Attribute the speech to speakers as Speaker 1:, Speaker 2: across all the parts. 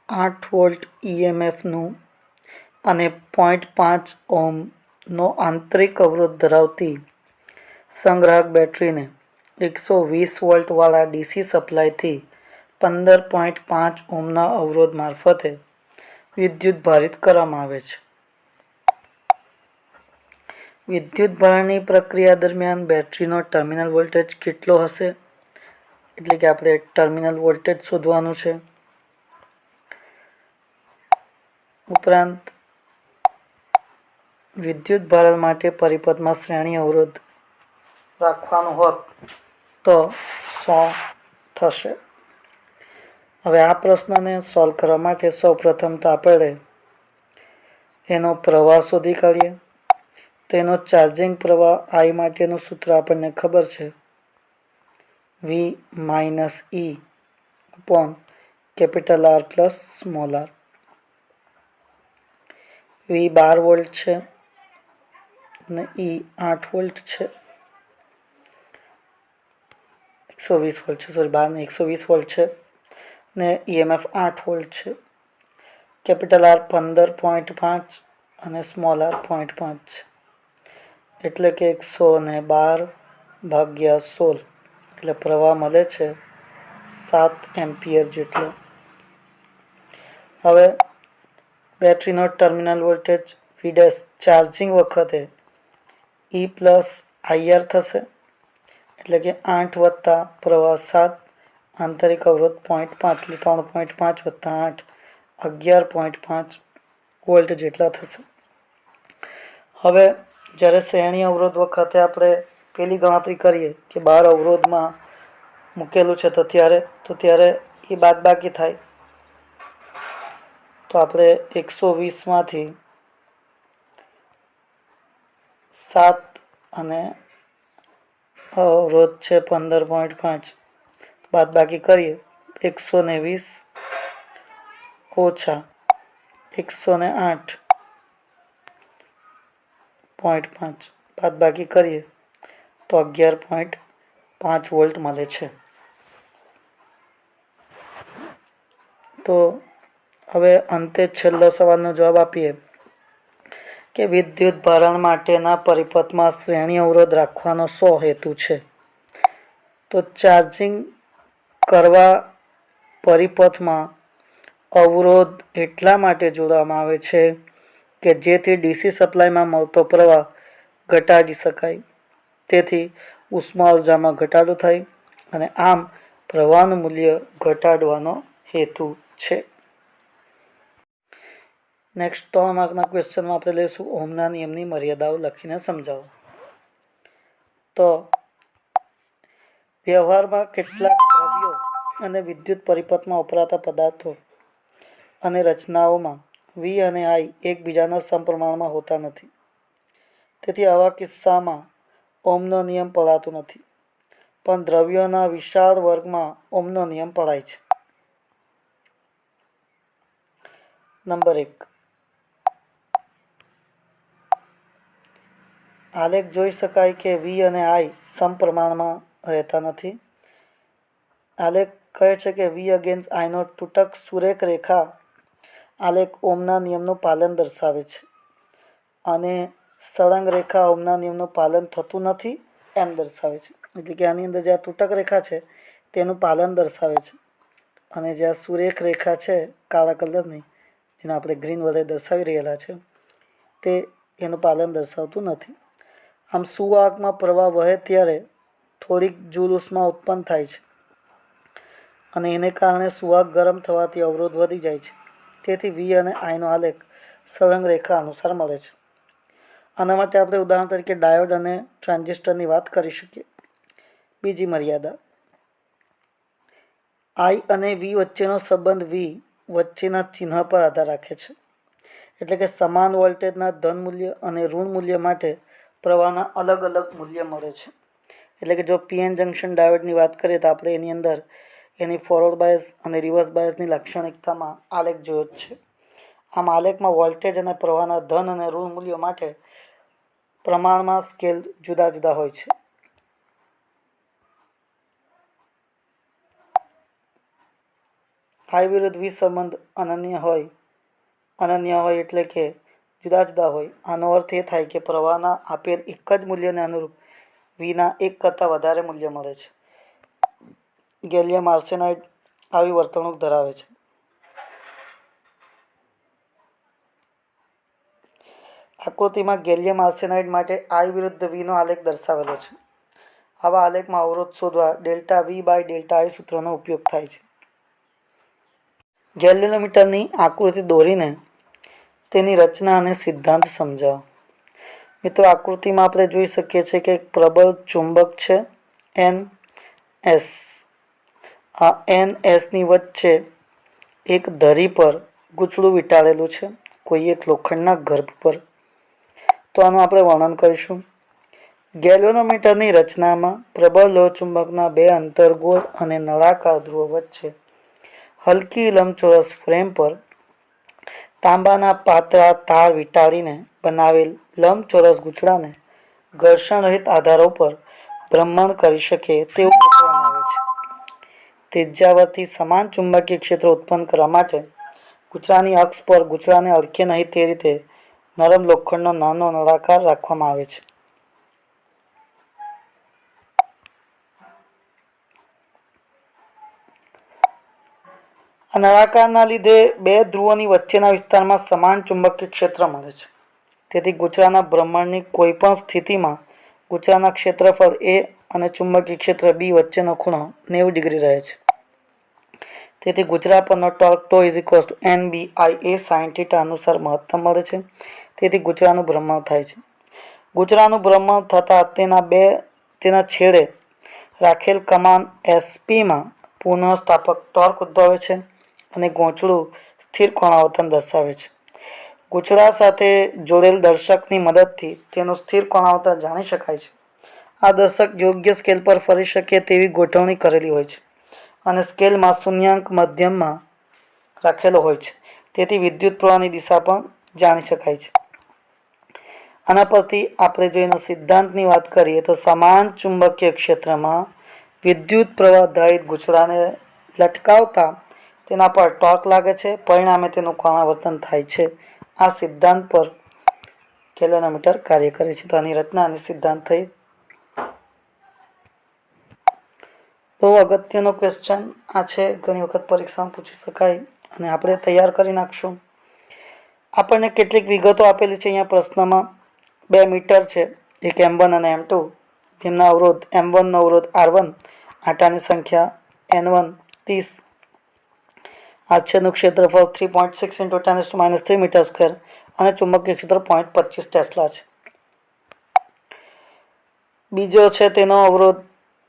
Speaker 1: 8 volt EMFનું અને 0.5 ઓહ્મનો આંતરિક અવરોધ ધરાવતી સંગ્રાહક બેટરીને 120 વોલ્ટવાળા DC સપ્લાયથી 15.5 ઓહ્મના અવરોધ મારફતે વિદ્યુત ભારિત કરવામાં આવે છે. વિદ્યુત ભારણની પ્રક્રિયા દરમિયાન બેટરીનો ટર્મિનલ વોલ્ટેજ કેટલો હશે? એટલે કે આપણે ટર્મિનલ વોલ્ટેજ શોધવાનું છે. ઉપરાંત વિદ્યુત ભારણ માટે પરિપથમાં શ્રેણી અવરોધ રાખવાનું હોત તો 100 થશે. હવે આ પ્રશ્નને સોલ્વ કરવા માટે સૌપ્રથમ તો આપણે એનો પ્રવાહ શોધી કાઢીએ. તો એનો ચાર્જિંગ પ્રવાહ I માટેનું સૂત્ર આપણને ખબર છે, V - E upon capital R plus small r. V 12 volt છે અને E 8 વોલ્ટ છે. 120 વોલ્ટ છે, સોરી 12 ને 120 વોલ્ટ છે ને EMF 8 વોલ્ટ છે. કેપિટલ R 15.5 અને સ્મોલ r 0.5 છે. એટલે કે 112 ભાગ્યા 16 એટલે પ્રવાહ મળે છે 7 એમ્પિયર જેટલો. હવે બેટરીનો ટર્મિનલ વોલ્ટેજ V' ચાર્જિંગ વખતે E પ્લસ IR થશે. એટલે કે 8 વત્તા પ્રવાહ 7 આંતરિક અવરોધ 0.5 એટલે 3.5 વત્તા 8 11.5 વોલ્ટ જેટલા થશે. હવે જ્યારે શ્રેણી અવરોધ વખતે આપણે પેલી ગણતરી કરીએ કે 12 અવરોધમાં મૂકેલું છે તો ત્યારે એ બાદબાકી થાય. તો આપણે 120 માંથી 7 અને અવરોધ છે 15.5 બાદબાકી કરીએ. 120 ઓછા 108.5 બાદબાકી કરીએ તો 11.5 વોલ્ટ મળે છે. તો હવે અંતે છેલ્લો સવાલનો જવાબ આપીએ કે વિદ્યુત ભારણ માટેના પરિપથમાં શ્રેણી અવરોધ રાખવાનો શો હેતુ છે? તો ચાર્જિંગ કરવા પરિપથમાં અવરોધ એટલા માટે જોડવામાં આવે છે કે જેથી DC સપ્લાયમાં મળતો પ્રવાહ ઘટાડી શકાય. તેથી ઉષ્મા ઉર્જામાં ઘટાડો થાય અને આમ પ્રવાહનું મૂલ્ય ઘટાડવાનો હેતુ છે. નેક્સ્ટ 3 માર્કના ક્વેશ્ચનમાં આપણે લઈશું ઓહમના નિયમની મર્યાદાઓ લખીને સમજાવો. તો વ્યવહારમાં કેટલાક દ્રવ્યો અને વિદ્યુત પરિપથમાં વપરાતા પદાર્થો અને રચનાઓમાં V અને I એકબીજાના સમપ્રમાણમાં હોતા નથી. તેથી આવા કિસ્સામાં ઓહમનો નિયમ પડાતો નથી. પણ દ્રવ્યોના વિશાળ વર્ગમાં ઓહમનો નિયમ પડાય છે. નંબર 1, આલેખ જોઈ શકાય કે V અને I સમપ્રમાણમાં રહેતા નથી. આલેખ કહે છે કે V અગેન્સ્ટ I નો તૂટક સુરેખ રેખા આલેખ ઓહમના નિયમનું પાલન દર્શાવે છે અને સળંગ રેખા ઓહમના નિયમનું પાલન થતું નથી એમ દર્શાવે છે. એટલે કે આની અંદર જે આ તૂટક રેખા છે તેનું પાલન દર્શાવે છે અને જે આ સુરેખ રેખા છે કાળા કલરની, જેને આપણે ગ્રીન વડે દર્શાવી રહેલા છે, તે એનું પાલન દર્શાવતું નથી. આમ સુવાહકમાં પ્રવાહ વહે ત્યારે થોડીક જૂલ ઉષ્મા ઉત્પન્ન થાય છે અને એને કારણે સુવાહક ગરમ થવાથી અવરોધ વધી જાય છે. તેથી V અને I નો આલેખ સળંગ રેખા અનુસાર મળે છે. આના માટે આપણે ઉદાહરણ તરીકે ડાયોડ અને ટ્રાન્ઝિસ્ટરની વાત કરી શકીએ. બીજી મર્યાદા, I અને V વચ્ચેનો સંબંધ V વચ્ચેના ચિહ્ન પર આધાર રાખે છે. એટલે કે સમાન વોલ્ટેજના ધન મૂલ્ય અને ઋણ મૂલ્ય માટે પ્રવાહના અલગ અલગ મૂલ્ય મળે છે. એટલે કે જો PN જંક્શન ડાયોડની વાત કરીએ તો આપણે એની અંદર એની ફોરવર્ડ બાયસ અને રિવર્સ બાયસની લાક્ષણિકતામાં આલેખ જોયો જ છે. આમ આલેખમાં વોલ્ટેજ અને પ્રવાહના ધન અને ઋણ મૂલ્યો માટે પ્રમાણમાં સ્કેલ જુદા જુદા હોય છે. I વિરુદ્ધ V સંબંધ અનન્ય હોય એટલે કે જુદા જુદા હોય. આનો અર્થ એ થાય કે પ્રવાહના આપેલ એક જ મૂલ્યને અનુરૂપ Vના એક કરતાં વધારે મૂલ્ય મળે છે. ગેલિયમ આર્સેનાઇડ આવી વર્તણૂક ધરાવે છે. આકૃતિમાં ગેલિયમ આર્સેનાઇડ માટે I વિરુદ્ધ Vનો આલેખ દર્શાવેલો છે. આવા આલેખમાં અવરોધ શોધવા delta V by delta I સૂત્રનો ઉપયોગ થાય છે. ગેલ્વેનોમીટરની આકૃતિ દોરીને તેની રચના અને સિદ્ધાંત સમજાવો. મિત્રો, આકૃતિમાં આપણે જોઈ શકીએ છીએ કે એક પ્રબળ ચુંબક છે NS. આ NSની વચ્ચે એક ધરી પર ગૂંચળું વીંટાળેલું છે, કોઈ એક લોખંડના ગર્ભ પર. તો આનું આપણે વર્ણન કરીશું. ગેલ્વેનોમીટરની રચનામાં પ્રબળ લોહચુંબકના બે અંતર્ગોળ અને નળાકાર ધ્રુવો વચ્ચે હલકી લંબચોરસ ફ્રેમ પર તાંબાના પાતળા તાર વીંટાળીને બનાવેલ લંબચોરસ ગૂંચળાને ઘર્ષણરહિત આધારો પર ભ્રમણ કરી શકે તેવું ગોઠવવામાં આવે છે. ત્રિજ્યાવર્તી સમાન ચુંબકીય ક્ષેત્ર ઉત્પન્ન કરવા માટે ગૂંચળાની અક્ષ પર ગૂંચળાને અડકે નહીં તે રીતે નરમ લોખંડનો નાનો નળાકાર રાખવામાં આવે છે. આ નળાકારના લીધે બે ધ્રુવોની વચ્ચેના વિસ્તારમાં સમાન ચુંબકીય ક્ષેત્ર મળે છે. તેથી ગૂંચળાના ભ્રમણની કોઈપણ સ્થિતિમાં ગૂંચળાના ક્ષેત્રફળ A અને ચુંબકીય ક્ષેત્ર B વચ્ચેનો ખૂણો 90 ડિગ્રી રહે છે. તેથી ગૂંચળા પરનો ટોર્ક N/BI એ sin θ અનુસાર મહત્તમ મળે છે. તેથી ગૂંચળાનું ભ્રમણ થાય છે. ગૂંચળાનું ભ્રમણ થતાં તેના છેડે રાખેલ કમાન SPમાં પુનઃસ્થાપક ટોર્ક ઉદ્ભવે છે અને ગૂંચળું સ્થિર કોણાવર્તન દર્શાવે છે. ગૂંચળા સાથે જોડેલ દર્શકની મદદથી તેનું સ્થિર કોણાવર્તન જાણી શકાય છે. આ દર્શક યોગ્ય સ્કેલ પર ફરી શકે તેવી ગોઠવણી કરેલી હોય છે અને સ્કેલમાં શૂન્યાંક મધ્યમાં રાખેલો હોય છે. તેથી વિદ્યુત પ્રવાહની દિશા પણ જાણી શકાય છે. આના પરથી આપણે જો એનો સિદ્ધાંતની વાત કરીએ તો સમાન ચુંબકીય ક્ષેત્રમાં વિદ્યુત પ્રવાહ દહિત ગૂંચળાને લટકાવતા તેના પર ટોર્ક લાગે છે, પરિણામે તેનું કોણાવર્તન થાય છે. આ સિદ્ધાંત પર ગેલ્વેનોમીટર કાર્ય કરે છે. તો આની રચના અને સિદ્ધાંત થઈ. બહુ અગત્યનો ક્વેશ્ચન આ છે, ઘણી વખત પરીક્ષામાં પૂછી શકાય અને આપણે તૈયાર કરી નાખશું. આપણને કેટલીક વિગતો આપેલી છે અહીંયા પ્રશ્નમાં. 2 મીટર છે, એક M1 અને M2, જેમના અવરોધ M1 નો અવરોધ R1, આંટાની સંખ્યા N1 30, આચ્છેદનું ક્ષેત્રફળ 3.6 × 10⁻³ મીટર સ્ક્વેર અને ચુંબકીય ક્ષેત્ર 0.25 ટેસ્લા છે. બીજો છે તેનો અવરોધ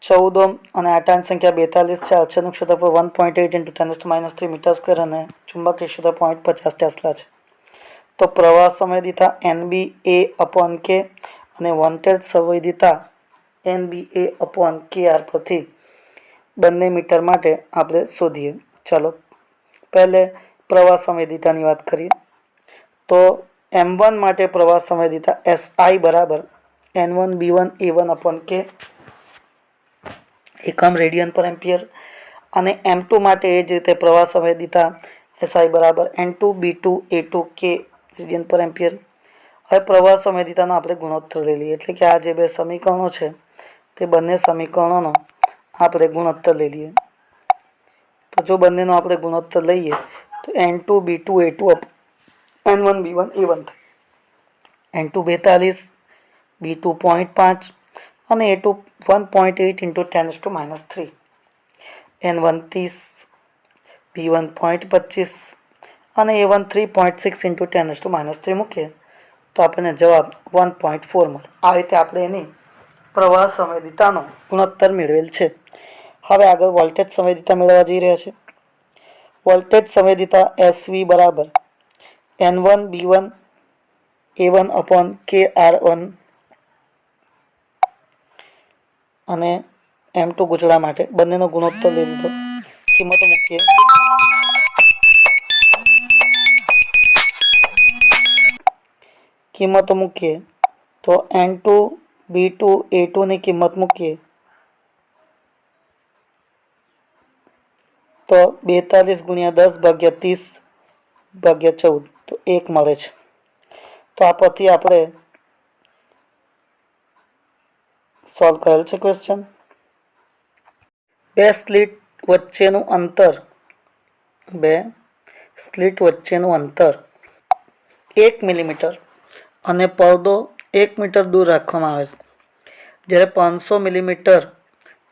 Speaker 1: 14 ઓહ્મ અને આંટાની સંખ્યા 42 છે. આચ્છેદનું ક્ષેત્રફળ 1.8 × 10⁻³ મીટર સ્ક્વેર અને ચુંબકીય ક્ષેત્ર 0.50 ટેસ્લા છે. તો પ્રવાહ સંવેદિતા NBA/K અને વોલ્ટેજ સંવેદિતા NBA/KR પરથી બંને મીટર માટે આપણે શોધીએ. ચાલો પહેલે પ્રવાહ સંવેદિતાની વાત કરીએ. તો M1 માટે પ્રવાહ સંવેદિતા SI બરાબર N1B1A1/K એકમ રેડિયન પર એમ્પિયર, અને M2 માટે એ જ રીતે પ્રવાહ સંવેદિતા SI બરાબર N2B2A2K રેડિયન પર એમ્પિયર. હવે પ્રવાહ સંવેદિતાનો આપણે ગુણોત્તર લઈ લઈએ, એટલે કે આ જે બે સમીકરણો છે તે બંને સમીકરણોનો આપણે ગુણોત્તર લઈ લઈએ. તો જો બંનેનો આપણે ગુણોત્તર લઈએ તો N2B2A2 N1B1A1 થાય. N2 42, B2 0.5 અને A2 1.8 × 10⁻³ N1 30, B1 0.25 અને A1 3.6 × 10⁻³ મૂકીએ તો આપણને જવાબ 1.4 મળે. આ રીતે આપણે એની પ્રવાહ સંવેદિતાનો ગુણોત્તર મેળવેલ છે. હવે આગળ વોલ્ટેજ સંવેદિતા મેળવવા જઈ રહ્યા છે. વોલ્ટેજ સંવેદિતા SV બરાબર N1B1A1/KR1 અને M2 ગૂંચળા માટે બંનેનો ગુણોત્તર લઈ લીધો. કિંમતો મૂકીએ તો N2B2A2 ની કિંમત મૂકીએ તો 42 ગુણ્યા 10 ભાગ્યા 30 ભાગ્યા 14 તો 1 મળે છે। તો આ પરથી આપણે સોલ્વ કરેલ છે ક્વેશ્ચન। બે સ્લિટ વચ્ચેનું અંતર 1 મિલીમીટર અને પડદો 1 મીટર દૂર રાખવામાં આવે છે। જ્યારે 500 મિલીમીટર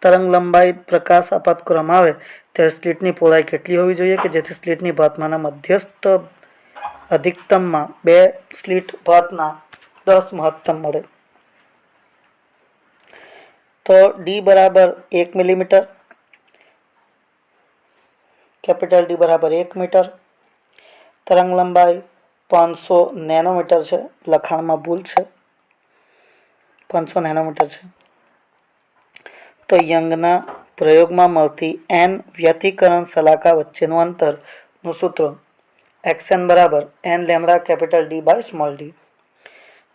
Speaker 1: તરંગ લંબાઈ પ્રકાશ આપાત કરવામાં આવે ત્યારે સ્લિટની પહોળાઈ કેટલી હોવી જોઈએ કે જેથી સ્લિટની ભાતમાંના મધ્યસ્થ અધિકતમમાં બે સ્લિટ ભાતના 10 મહત્તમ મળે। તો ડી બરાબર 1 મિલીમીટર, કેપિટલ ડી બરાબર 1 મીટર, તરંગ લંબાઈ 500 નેનોમીટર છે, લખાણમાં ભૂલ છે, 500 નેનોમીટર છે। તો યંગના પ્રયોગમાં મળતી n વ્યતિકરણ શલાકા વચ્ચેનું અંતરનું સૂત્ર xn બરાબર n lambda capital D by small D.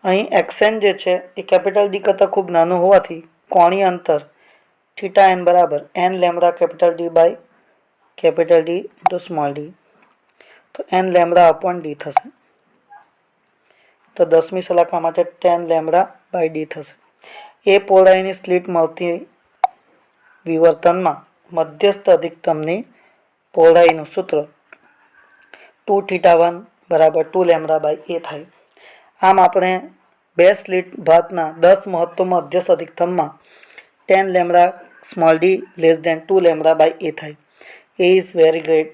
Speaker 1: અહીં xn જે છે એ કેપિટલ ડી કરતાં ખૂબ નાનું હોવાથી કોણીય અંતર થીટા n બરાબર n lambda capital D by capital D into small D, તો n લેમ્બડા અપોન ડી થશે। તો 10મી શલાકા માટે 10 લેમ્બડા બાય ડી થશે। એ પહોળાઈની સ્લિટ મળતી વિવર્તનમાં મધ્યસ્થ અધિકતમની પહોળાઈનું સૂત્ર 2 થીટા 1 બરાબર 2 લેમ્બડા બાય એ થાય। આમ આપણે બે સ્લિટ ભાતના 10 મહત્તમ મધ્યસ્થ અધિકતમમાં 10 lambda small D less than 2 lambda by a થાય। A is very great,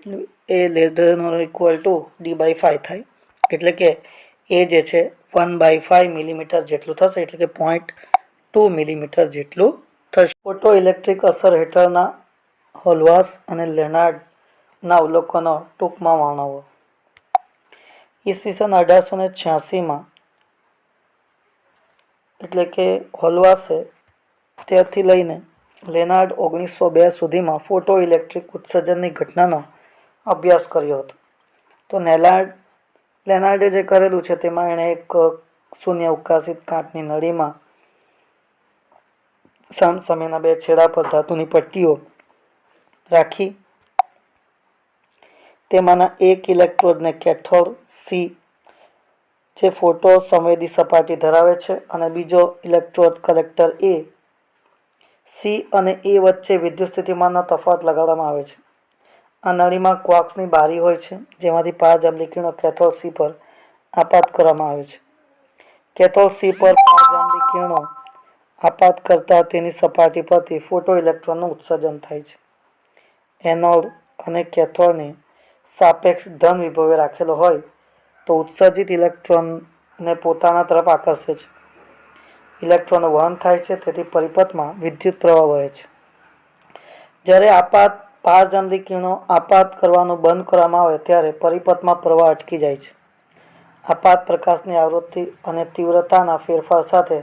Speaker 1: a less than or equal to D by 5 થાય, એટલે કે એ જે છે 1/5 મિલીમીટર જેટલું થશે, એટલે કે 0.2 મિલીમીટર જેટલું થશે। ફોટો ઇલેક્ટ્રિક અસર હેઠળના હોલવાસ અને લેનાર્ડના અવલોકનો ટૂંકમાં વર્ણવો। ઈસવીસન 1886માં એટલે કે હોલવાસે ત્યારથી લઈને લેનાર્ડ 1902 સુધીમાં ફોટો ઇલેક્ટ્રિક ઉત્સર્જનની ઘટનાનો અભ્યાસ કર્યો હતો। તો લેનાર્ડે જે કરેલું છે તેમાં એણે એક શૂન્ય અવકાશિત કાચની નળીમાં સામસામેના બે છેડા પર ધાતુની પટ્ટીઓ રાખી તેમાંના એક ઇલેક્ટ્રોડને કેથોડ સી જે ફોટો સંવેદી સપાટી ધરાવે છે અને બીજો ઇલેક્ટ્રોડ કલેક્ટર એ સી અને એ વચ્ચે વિદ્યુત સ્થિતિમાનનો તફાવત લગાડવામાં આવે છે। આ નળીમાં ક્વાર્ક્સની બારી હોય છે જેમાંથી પારજાંબલી કિરણો કેથોડ સી પર આપાત કરવામાં આવે છે। કેથોડ સી પર પારજાંબલી કિરણો આપાત કરતા તેની સપાટી પરથી ફોટો ઇલેક્ટ્રોનનું ઉત્સર્જન થાય છે। એનોડ અને કેથોડને સાપેક્ષ ધન વિભવે રાખેલો હોય તો ઉત્સર્જિત ઇલેક્ટ્રોનને પોતાના તરફ આકર્ષે છે। ઇલેક્ટ્રોન વહન થાય છે, તેથી પરિપથમાં વિદ્યુત પ્રવાહ વહે છે। જ્યારે પારજાંબલી કિરણો આપાત કરવાનું બંધ કરવામાં આવે ત્યારે પરિપથમાં પ્રવાહ અટકી જાય છે। આપાત પ્રકાશની આવૃત્તિ અને તીવ્રતાના ફેરફાર સાથે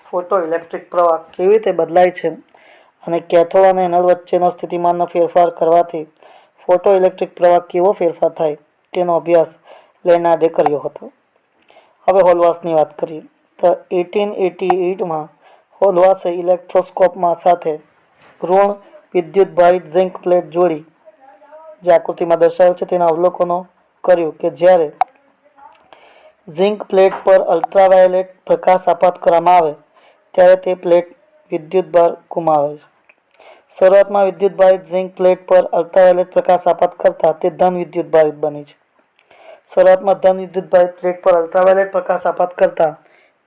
Speaker 1: ફોટો ઇલેક્ટ્રિક પ્રવાહ કેવી રીતે બદલાય છે અને કેથોડ અને એનોડ વચ્ચેનો સ્થિતિમાનનો ફેરફાર કરવાથી ફોટો ઇલેક્ટ્રિક પ્રવાહ કેવો ફેરફાર થાય તેનો અભ્યાસ લેનાર્ડે કર્યો હતો। હવે હોલવાસની વાત કરીએ તો 1888માં હોલવાસે ઇલેક્ટ્રોસ્કોપમાં સાથે ઋણ વિદ્યુતભારિત ઝિંક પ્લેટ જોડી જે આકૃતિમાં દર્શાવેલ છે તેના અવલોકનો કર્યું કે જ્યારે ઝિંક પ્લેટ પર અલ્ટ્રાવાયોલેટ પ્રકાશ આપાત કરવામાં આવે ત્યારે તે પ્લેટ વિદ્યુતભાર ગુમાવે છે। શરૂઆતમાં વિદ્યુતભારિત ઝિંક પ્લેટ પર અલ્ટ્રાવાયોલેટ પ્રકાશ આપાત કરતા તે ધન વિદ્યુતભારિત બની છે। શરૂઆતમાં ધન વિદ્યુતભારિત પ્લેટ પર અલ્ટ્રાવાયોલેટ પ્રકાશ આપાત કરતા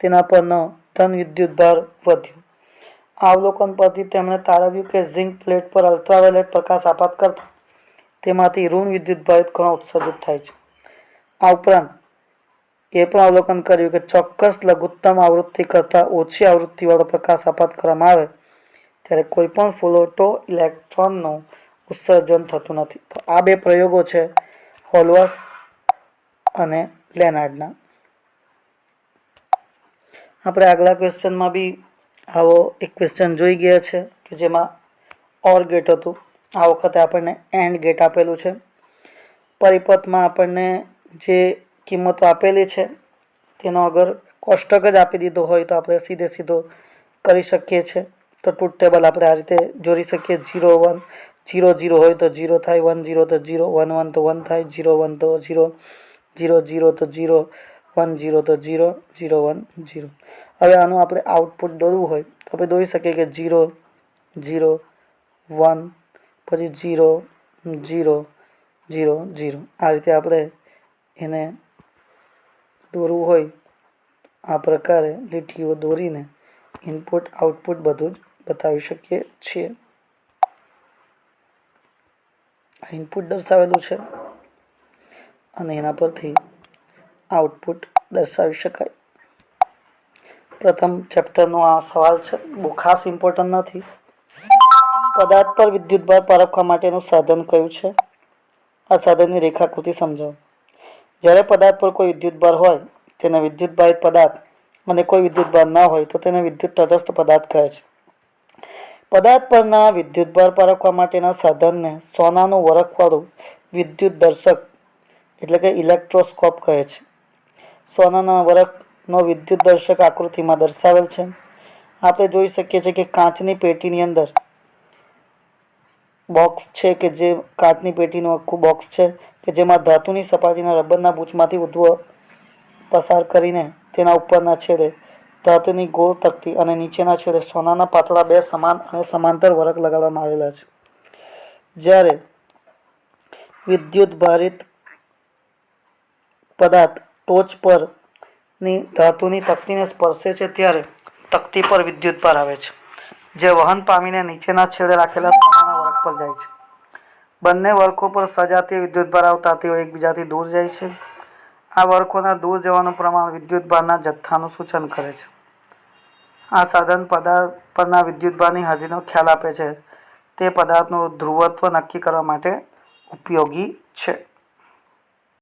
Speaker 1: તેના પરનો ધન વિદ્યુતભાર વધ્યો। આ અવલોકન પરથી તેમણે તારવ્યું કે ઝિંક પ્લેટ પર અલ્ટ્રાવાયોલેટ પ્રકાશ આપાત કરતા તેમાંથી ઋણ વિદ્યુતભારિત કણો ઉત્સર્જિત થાય છે। આ ઉપરાંત એ પણ અવલોકન કર્યું કે ચોક્કસ લઘુત્તમ આવૃત્તિ કરતાં ઓછી આવૃત્તિવાળો પ્રકાશ આપાત કરવામાં આવે ત્યારે કોઈપણ ફોટો ઇલેક્ટ્રોનનું ઉત્સર્જન થતું નથી। તો આ બે પ્રયોગો છે હોલવાસ અને લેનાર્ડના। આપણે આગલા ક્વેશ્ચનમાં બી આવો એક ક્વેશ્ચન જોઈ ગયા છે કે જેમાં ઓર ગેટ હતું, આ વખતે આપણને એન્ડ ગેટ આપેલું છે। પરિપથમાં આપણને જે કિંમતો આપેલી છે તેનો અગર કોષ્ટક જ આપી દીધો હોય તો આપણે સીધો કરી શકીએ છીએ। તો ટ્રુથ ટેબલ આપણે આ રીતે જોડી શકીએ 0 1 0 0 હોય તો 0 થાય, 1 0 તો 0, 1 1 તો 1 થાય, 0 1 તો 0, 0 0 તો 0, 1 0 તો 0, 0 1 0. હવે આનું આપણે આઉટપુટ દોરવું હોય તો આપણે દોરી શકીએ કે 0 0 1 પછી 0 0 0 0. આ રીતે આપણે એને દોરવું હોય આ પ્રકારે લીટીઓ દોરીને ઇનપુટ આઉટપુટ બધું જ બતાવી શકીએ છીએ. આ ઇનપુટ દર્શાવેલું છે અને એના પરથી આઉટપુટ દર્શાવી શકાય. પ્રથમ ચેપ્ટરનો આ સવાલ છે, બહુ ખાસ ઇમ્પોર્ટન્ટ નથી. પદાર્થ પર વિદ્યુતભાર પારખવા માટેનું સાધન કયું છે? આ સાધનની રેખાકૃતિ સમજાવો. જ્યારે પદાર્થ પર કોઈ વિદ્યુતભાર હોય તેને વિદ્યુતભારિત પદાર્થ અને કોઈ વિદ્યુતભાર ન હોય તો તેને વિદ્યુત તટસ્થ પદાર્થ કહે છે. પદાર્થ પરના વિદ્યુતભાર પારખવા માટેના સાધનને સોનાનું વરખવાળું વિદ્યુત દર્શક એટલે કે ઇલેક્ટ્રોસ્કોપ કહે છે. સોનાના વરખનો વિદ્યુત દર્શક આકૃતિમાં દર્શાવેલ છે. આપણે જોઈ શકીએ છીએ કે કાચની પેટીની અંદર બોક્સ છે કે જે કાચની પેટીનું આખું બોક્સ છે કે જેમાં ધાતુની સપાટીના રબરના બૂચમાંથી ઉદ્ધવ પસાર કરીને તેના ઉપરના છેડે ધાતુની ગોળ તકતી અને નીચેના છેડે સોનાના પાતળા બે સમાન અને સમાંતર વરખ લગાડવામાં આવેલા છે. જ્યારે વિદ્યુત ભારિત પદાર્થ ટોચ પરની ધાતુની તકતીને સ્પર્શે છે ત્યારે તકતી પર વિદ્યુતભાર આવે છે, જે વહન પામીને નીચેના છેડે રાખેલા સોનાના વરખ પર જાય છે. બંને વરખો પર સજાતીય વિદ્યુતભાર આવતા તેઓ એકબીજાથી દૂર જાય છે. આ વરખોના દૂર જવાનું પ્રમાણ વિદ્યુતભારના જથ્થાનું સૂચન કરે છે. આ સાધન પદાર્થ પરના વિદ્યુતભારની હાજરીનો ખ્યાલ આપે છે. તે પદાર્થનું ધ્રુવત્વ નક્કી કરવા માટે ઉપયોગી છે.